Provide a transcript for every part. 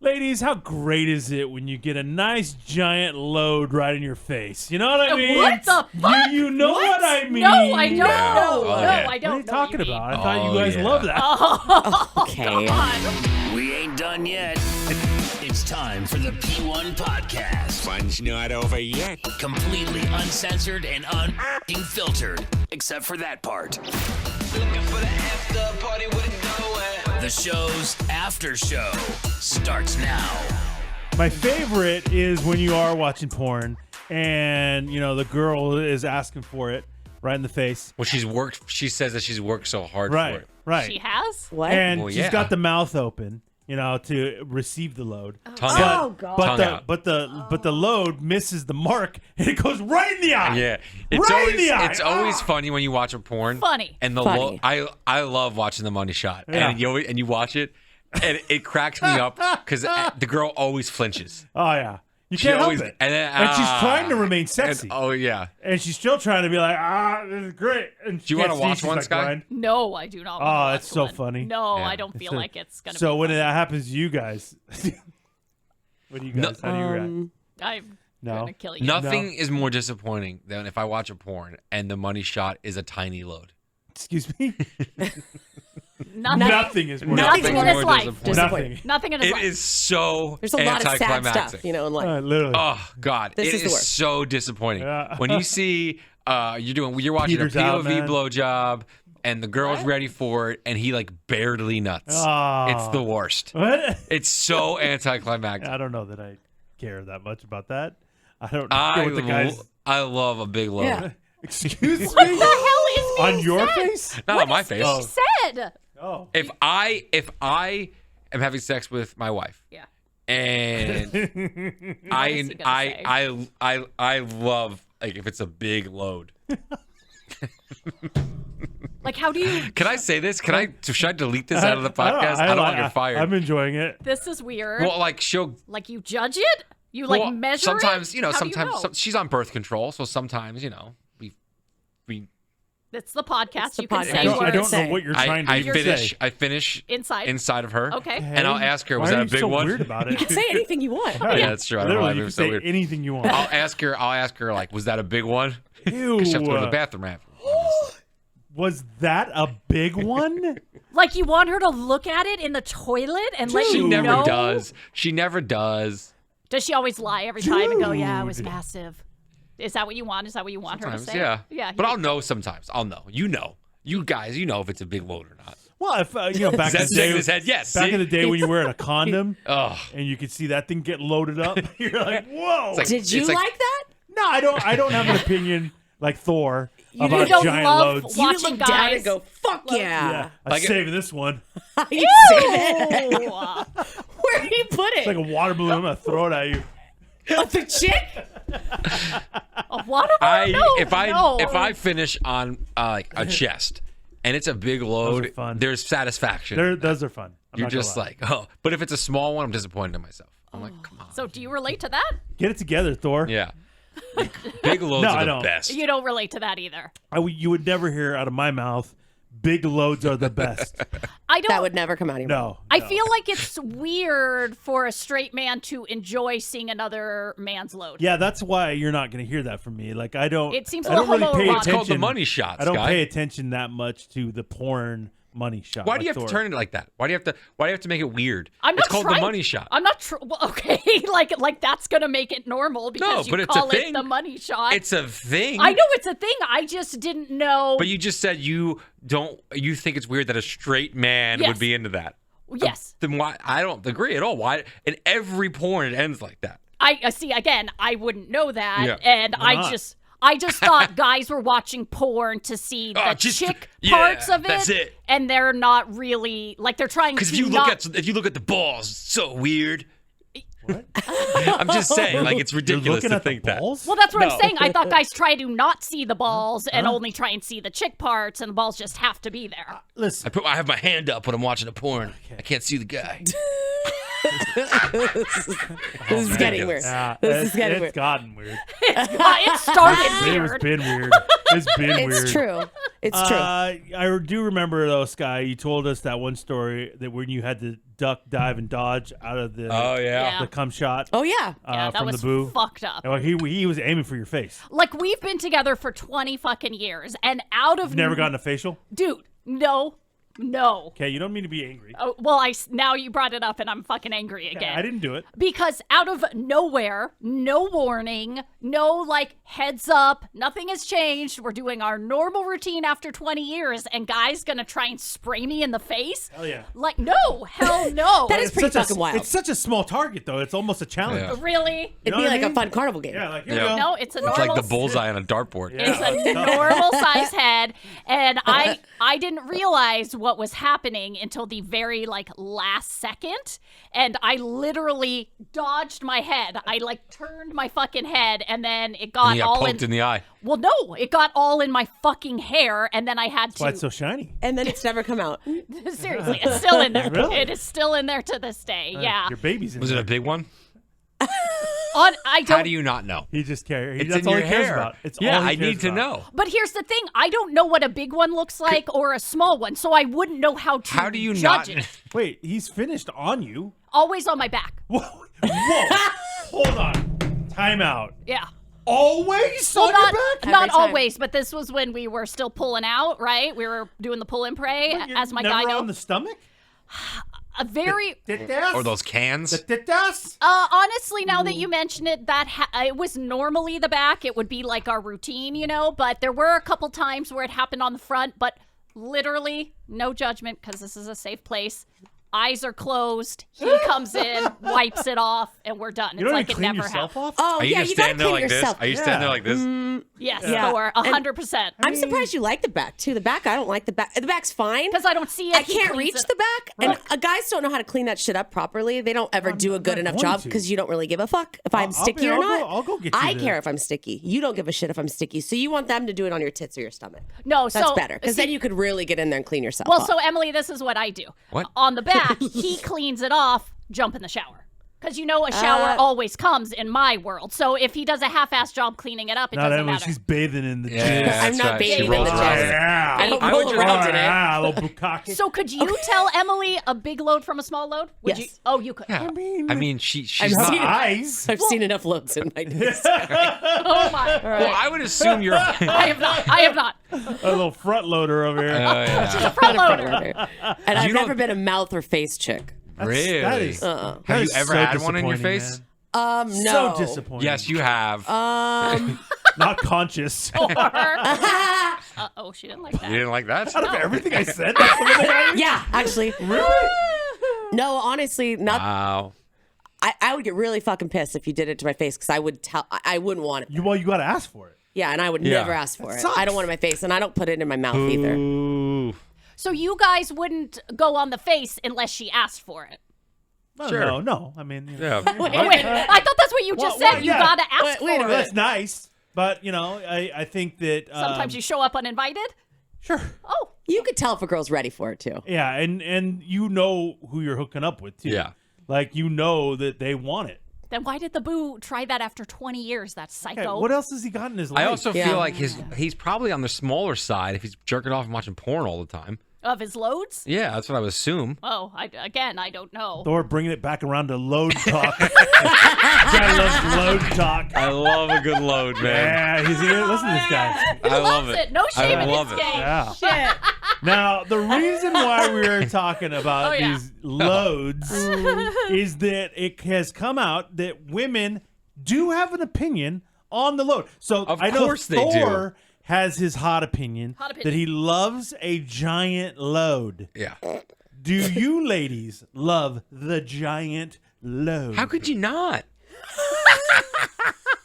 Ladies, how great is it when you get a nice giant load right in your face? You know what I mean? What the fuck? You know what I mean? No, I don't. Yeah. No, Oh, no, yeah. I don't. What are you talking what you about? mean. I thought you guys yeah. love that. Oh, Okay. God. We ain't done yet. It's time for the P1 podcast. Fun's not over yet. Completely uncensored and unfiltered, except for that part. Looking for the after party with it going. The show's after show starts now. My favorite is when you are watching porn and, the girl is asking for it right in the face. Well, she says that she's worked so hard Right, for it. right. She has? What? And Well, she's yeah. got the mouth open, to receive the load. Tongue Oh, out. God. But Tongue but the load misses the mark and it goes right in the eye. Yeah, Right in the eye. it's always funny when you watch a porn. Funny. And the Funny. I love watching the money shot. Yeah. And you watch it, and it cracks me up because the girl always flinches. Oh yeah, you She can't always help it. and she's trying to remain sexy, And, oh yeah. and she's still trying to be like, this is great. And Do you want wanna watch one, Sky? No, I do not. want to Oh, watch it's so one. funny. No, Yeah. I don't feel like it's going to be So when funny. that happens to you guys, what do you guys? How do you react? I'm No. going to kill you. Nothing is more disappointing than if I watch a porn and the money shot is a tiny load. Excuse me. Nothing. Nothing is more. Nothing in more his life. disappointing. Nothing. Nothing in his It life. is so There's a lot of sad anticlimactic. stuff, in life. Literally. Oh God, This it is the is worst. so disappointing. Yeah. When you see you're watching Peter's a POV out, man. blowjob and the girl's ready for it and he like barely nuts. Oh. It's the worst. What? It's so anticlimactic. I don't know that I care that much about that. I don't know what the guys. I love a big load. Yeah. Excuse me. What the hell is being On your said? face? Not on my face. He said. Oh. If I am having sex with my wife Yeah. and is he gonna I love like if it's a big load. Like, how do you... Can I say this? Should I delete this out of the podcast? I don't want to get fired. I'm enjoying it. This is weird. Well, like she'll Like, you judge it? You, like, well, measure sometimes, it? How do you know? she's on birth control, so sometimes, we It's the podcast. It's the You can podcast. say I don't words. know say. what you're trying to say. I finish Inside. of her. Okay. And I'll ask her, was Why that are a you big so one? weird about You it? can say anything you want. Yeah, that's true. I don't know why Literally, it you can was so say weird. anything you want. I'll ask her like, was that a big one? Ew. 'Cause she have to go to the bathroom after. Was that a big one? Like, you want her to look at it in the toilet and let She you never know? does. She never does. Does she always lie every time and go, yeah, it was Dude. massive? Is that what you want? Is that what you want her to Sometimes, say? yeah. Yeah. But I'll know sometimes. I'll know. You know. You guys, you know if it's a big load or not. Well, if back in That's the day, shaking his head. Yes. back see? in the day when you wear a condom Ugh. and you could see that thing get loaded up, you're like, whoa. like- Did you It's like, like- that? No, I don't have an opinion like Thor about you don't giant love loads. You watching look down guys. and go, fuck yeah. Yeah, I'm Like it- saving this one. You save it. Ew. Where do you put It's like it? a water balloon. I'm gonna throw it at you. Of the chick? A water balloon? No, if I finish on like a chest and it's a big load, fun. there's satisfaction. Those are fun. I'm You're not gonna just lie. like, oh. But if it's a small one, I'm disappointed in myself. I'm like, come on. So do you relate to that? Get it together, Thor. Yeah. Like, big loads No, are I the don't. best. You don't relate to that either. You would never hear out of my mouth, big loads are the best. I don't. That would never come out of your mouth. No. I feel like it's weird for a straight man to enjoy seeing another man's load. Yeah, that's why you're not going to hear that from me. Like I don't. It seems I a don't little really pay homoerotic. It's called the attention. money shot, I don't Sky. pay attention that much to the porn money shot. Why do you like have to Thor. turn it like that? Why do you have to make it weird? I'm not It's called trying, the money shot. I'm not. Well, okay, like that's gonna make it normal because but you it's a call it thing. the money shot. It's a thing. I know it's a thing. I just didn't know. But you just said you think it's weird that a straight man Yes. would be into that. yes, Then why? I don't agree at all. Why? In every porn, it ends like that. I see. Again, I wouldn't know that, Yeah. and Why I not? just thought guys were watching porn to see the just- chick yeah, parts of it, that's it. and they're not really like they're trying to. Because if you look at the balls, it's so weird. What? I'm just saying, like it's You're ridiculous looking to at think the that. balls? Well, that's what No. I'm saying. I thought guys try to not see the balls and only try and see the chick parts, and the balls just have to be there. Listen, I have my hand up when I'm watching a porn. I can't see the guy. This is getting weird. Yeah, This is getting it's weird. gotten weird. It started It's weird. been weird. It's been weird. It's true. It's true. I do remember though, Sky. You told us that one story that when you had to duck, dive, and dodge out of the Yeah. the cum shot. Oh yeah. Yeah, that from was the boo. fucked up. Well, he was aiming for your face. Like, we've been together for 20 fucking years, and out of... You've never gotten a facial? Dude, no. Okay, you don't mean to be angry. Oh, well, now you brought it up, and I'm fucking angry again. I didn't do it. Because out of nowhere, no warning, no, like, heads up, nothing has changed. We're doing our normal routine after 20 years, and guy's gonna try and spray me in the face? Hell yeah. Like, no, hell no. That is pretty such fucking wild. It's such a small target, though. It's almost a challenge. Yeah. Really? It'd know be what I like a mean? fun carnival game. Yeah, like, here Yeah. we go. No, it's a It's normal... like the bullseye on a dartboard. It's Yeah. a normal size head, and I didn't realize what was happening until the very last second, and I literally dodged my head. I turned my fucking head, and then it got And you got all poked in the eye. Well, no, it got all in my fucking hair, and then I had That's why to. it's so shiny. And then it's never come out. Seriously, it's still in there. Really? It is still in there to this day. Yeah. Your baby's in Was it there. a big one? I don't. How do you not know? He just cares. It's That's in all your he cares hair. about. It's Yeah, all he I cares need to about. know. But here's the thing: I don't know what a big one looks like or a small one, so I wouldn't know how to. How do you judge not? it? Wait, he's finished on you. Always on my back. Whoa. Hold on. Time out. Yeah. Always Well, on not, your back? not Every time. always, but this was when we were still pulling out, right? We were doing the pull and pray, You're as my never guy on knows. the stomach? A very Tetas? Or those cans? The tetas? honestly, now that you mention it, it was normally the back. It would be like our routine, but there were a couple times where it happened on the front, but literally no judgment because this is a safe place. Eyes are closed. He comes in, wipes it off, and we're done. You It's don't like even it clean never yourself happened. off? Oh Are you yeah, just you gotta standing there clean like yourself. this? Are you standing there like this? Yes, Yeah. Thor, 100%. I'm surprised you like the back too. The back, I don't like the back. The back's fine. Because I don't see it. I he can't cleans reach it. the back, and guys don't know how to clean that shit up properly. They don't ever do a good not enough going job to. because you don't really give a fuck if I'm I'll sticky be- or I'll not. go- I'll go get you I the- care if I'm sticky. You don't give a shit if I'm sticky. So you want them to do it on your tits or your stomach. No, That's so better because see- then you could really get in there and clean yourself. Well, up. so Emily, this is what I do. What? On the back, he cleans it off, jump in the shower. Because a shower always comes in my world. So if he does a half-ass job cleaning it up, it Not doesn't Emily. matter. She's bathing in the Yeah, jizz. that's I'm not right. bathing She in the rolls jizz. around. Yeah. I don't I roll would around just- in it. Ah, a little bukkake. So could you tell Emily a big load from a small load? Would Yes. you? Oh, you could. Yeah. I mean, she's I've not. seen it. eyes. I've seen enough loads in my days. Oh my! Well, I would assume you're. I have not. I have not. A little front loader over here. yeah. She's a front loader. And I've You don't- never been a mouth or face chick. Really? That is, Have that you is ever so had one in your disappointing, face? man. No. So disappointing. Yes, you have. Not conscious. Oh, she didn't like You that. didn't like that? Out of everything I said, that's the one that Yeah, actually. really? No, honestly, not. Wow. I would get really fucking pissed if you did it to my face because I would tell. I wouldn't want it. You got to ask for it. Yeah, and I would Yeah. never ask for That it. sucks. I don't want it in my face, and I don't put it in my mouth either. Ooh. So you guys wouldn't go on the face unless she asked for it. No, Sure. no. I mean, Yeah. Wait, I thought that's what you just said. You yeah. gotta ask Wait a for minute. it. that's nice. But, I think that. Sometimes you show up uninvited. Sure. Oh, You could tell if a girl's ready for it too. Yeah, and you know who you're hooking up with, too. Yeah. Like, you know that they want it. then why did the boo try that after 20 years? That's psycho. Okay, what else has he got in his life? I also Yeah. feel like he's probably on the smaller side if he's jerking off and watching porn all the time. Of his loads? Yeah, that's what I would assume. Oh, I don't know. Thor bringing it back around to load talk. Guy loves load talk. I love a good load, man. Yeah, he's here. Listen to this guy. He I loves love it. No shame I in love his it. game. Yeah. Shit. Now, the reason why we are talking about Oh, yeah. these loads is that it has come out that women do have an opinion on the load. So Of I know course they do. Thor has his hot opinion, Hot opinion. that he loves a giant load. Yeah. Do you ladies love the giant load? How could you not?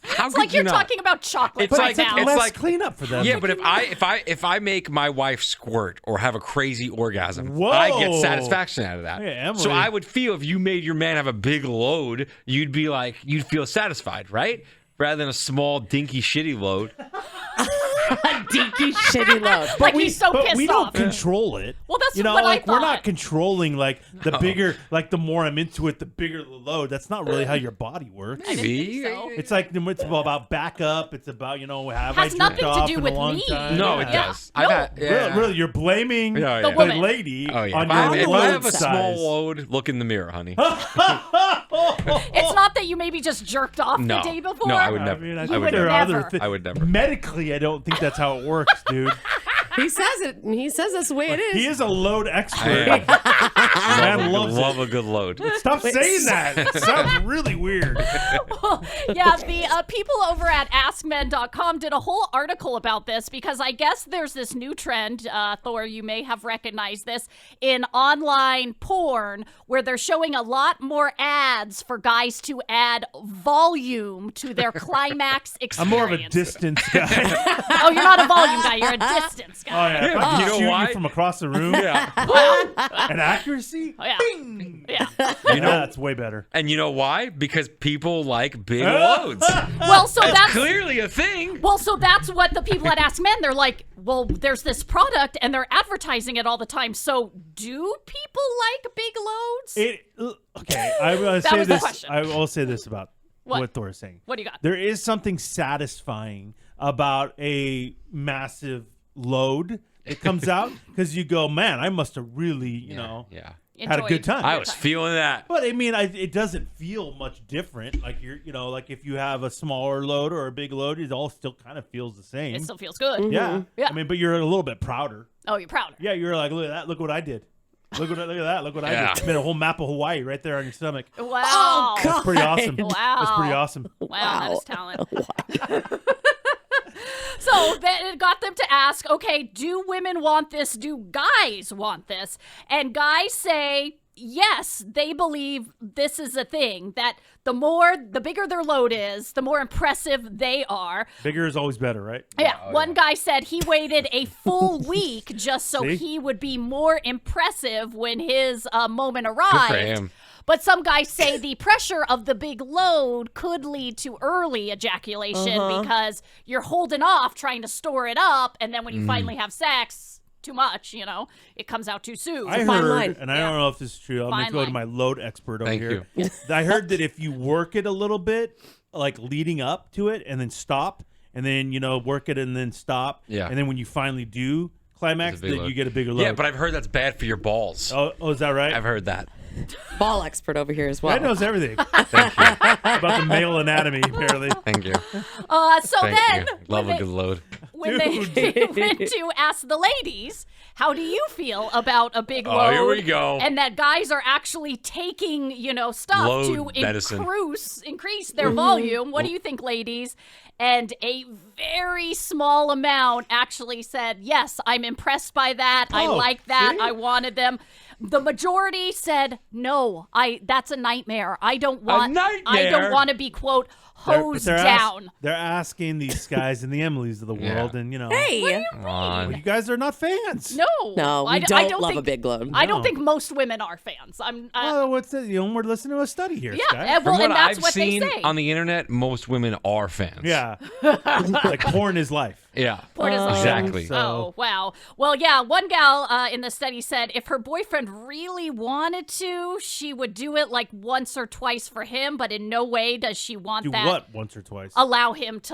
How It's could like you you're not? talking about chocolate It's right like- now. it's less like- cleanup for them? Yeah, but if I make my wife squirt or have a crazy orgasm, Whoa. I get satisfaction out of that. Yeah, Emily. So I would feel if you made your man have a big load, you'd feel satisfied, right? Rather than a small, dinky, shitty load. Dinky, shitty load. Like he's so but pissed we don't off. control it. Well, that's you know, what I like we're not thought. controlling like the bigger, like the more I'm into it, the bigger the load. That's not really how your body works. Maybe. so. It's like it's about backup. It's about have Has I nothing jerked to off do in with a long me. time? No, it Yeah. does. No. I've had, yeah. Really, you're blaming Yeah, The yeah. woman. lady Oh yeah. on If I your have load a small size. load, look in the mirror, honey. It's not that you maybe just jerked off No. the day before. No, I would I never. mean, I I think would there are never. other things. I would never. Medically, I don't think that's how it works, dude. He says it. And he says that's the way it is. He is a load expert. Yeah. Man loves love it. a good load. Stop saying that. It sounds really weird. Yeah, the people over at AskMen.com did a whole article about this because I guess there's this new trend, Thor, you may have recognized this, in online porn where they're showing a lot more ads for guys to add volume to their climax experience. I'm more of a distance guy. Oh, you're not a volume guy, you're a distance Oh guy. yeah, if I Yeah, can you know shoot why? you from across the room. Yeah. An accuracy. Oh, yeah. Bing! Yeah. You know, That's way better. and you know why? Because people like big loads. Well, so That's that's clearly a thing. Well, so that's what the people at Ask Men, they're like, well, there's this product and they're advertising it all the time. So do people like big loads? Okay, I will That say was the this. question. I will say this about what Thor is saying. What do you got? There is something satisfying about a massive load that comes out because you go, man, I must have really, you know, Yeah. had a good time. I was feeling that. But I mean, it doesn't feel much different. Like like if you have a smaller load or a big load, it all still kind of feels the same. It still feels good. Yeah. Yeah. I mean, but you're a little bit prouder. Oh, you're proud. Yeah, you're like, look at that. Look what I did. Look at that. Look what I Yeah. did. Made a whole map of Hawaii right there on your stomach. Wow. Oh, God. That's pretty awesome. Wow. That's pretty awesome. Wow, that is talent. So then it got them to ask, okay, do women want this? Do guys want this? And guys say, yes, they believe this is a thing, that the bigger their load is, the more impressive they are. Bigger is always better, right? Yeah, one guy said he waited a full week just so See? he would be more impressive when his moment Good arrived. for him. But some guys say the pressure of the big load could lead to early ejaculation because you're holding off trying to store it up, and then when you finally have sex, too much, it comes out too soon. I fine heard, line. and I don't know if this is true. I'm going Fine to go to line. my load expert over Thank here. you. I heard that if you work it a little bit, like leading up to it, and then stop, and then, work it and then stop, Yeah. and then when you finally do climax, It's a big then load. you get a bigger load. Yeah, but I've heard that's bad for your balls. Oh, is that right? I've heard that. Ball expert over here as well. Guy knows everything about the male anatomy, apparently. Thank you. So Thank then, you. Love a good load. when they went to ask the ladies, how do you feel about a big load? Oh, here we go. And that guys are actually taking, stuff Load to medicine. increase their volume. What do you think, ladies? And a very small amount actually said, yes, I'm impressed by that. I Oh, like that. see? I wanted them. The majority said, no, that's a nightmare. I don't want I don't nightmare? want to be, quote, hosed They're down. they're asking these guys and the Emilys of the world, Yeah. and Hey. Come on. you guys are not fans. No. No, we I don't love think, a big load. I don't No. think most women are fans. Oh, what's that? We're listening to a study here. Yeah, Sky. and, From well, what and that's I've what seen they say. on the internet, most women are fans. Yeah. Like porn is life. Yeah. Porn is like- Exactly. So- Oh, wow. Well, yeah, one gal in the study said if her boyfriend really wanted to, she would do it like once or twice for him, but in no way does she want Do that. what once or twice? Allow him to,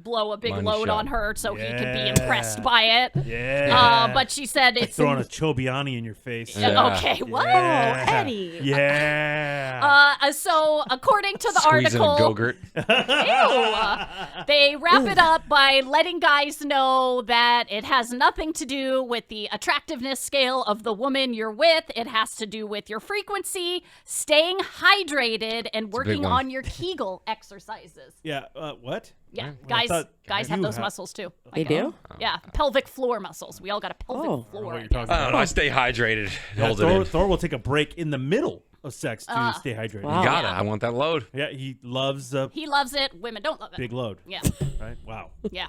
blow a big Money load shot. on her so he could be Yeah. impressed by it. Yeah. But she said it's. Throwing a Chobiani in your face. Yeah. Okay, whoa, Yeah. Eddie. Yeah. So, according to the Squeezing article, a Go-Gurt. Ew. They wrap it up by letting guys know that it has nothing to do with the attractiveness scale of the woman you're with. It has to do with your frequency, staying hydrated, and working one. on your Kegel exercises. Yeah. What? Yeah, I thought guys have you those had- muscles too. They do? Yeah, pelvic floor muscles. We all got a pelvic Oh. floor. What I you're guess. talking I don't know. I stay hydrated. Hold it in. Thor will take a break in the middle of sex to stay hydrated. Wow. Got it. I want that load. Yeah, he loves a He loves it. Women don't love it. big load. Yeah, Right? Wow. yeah.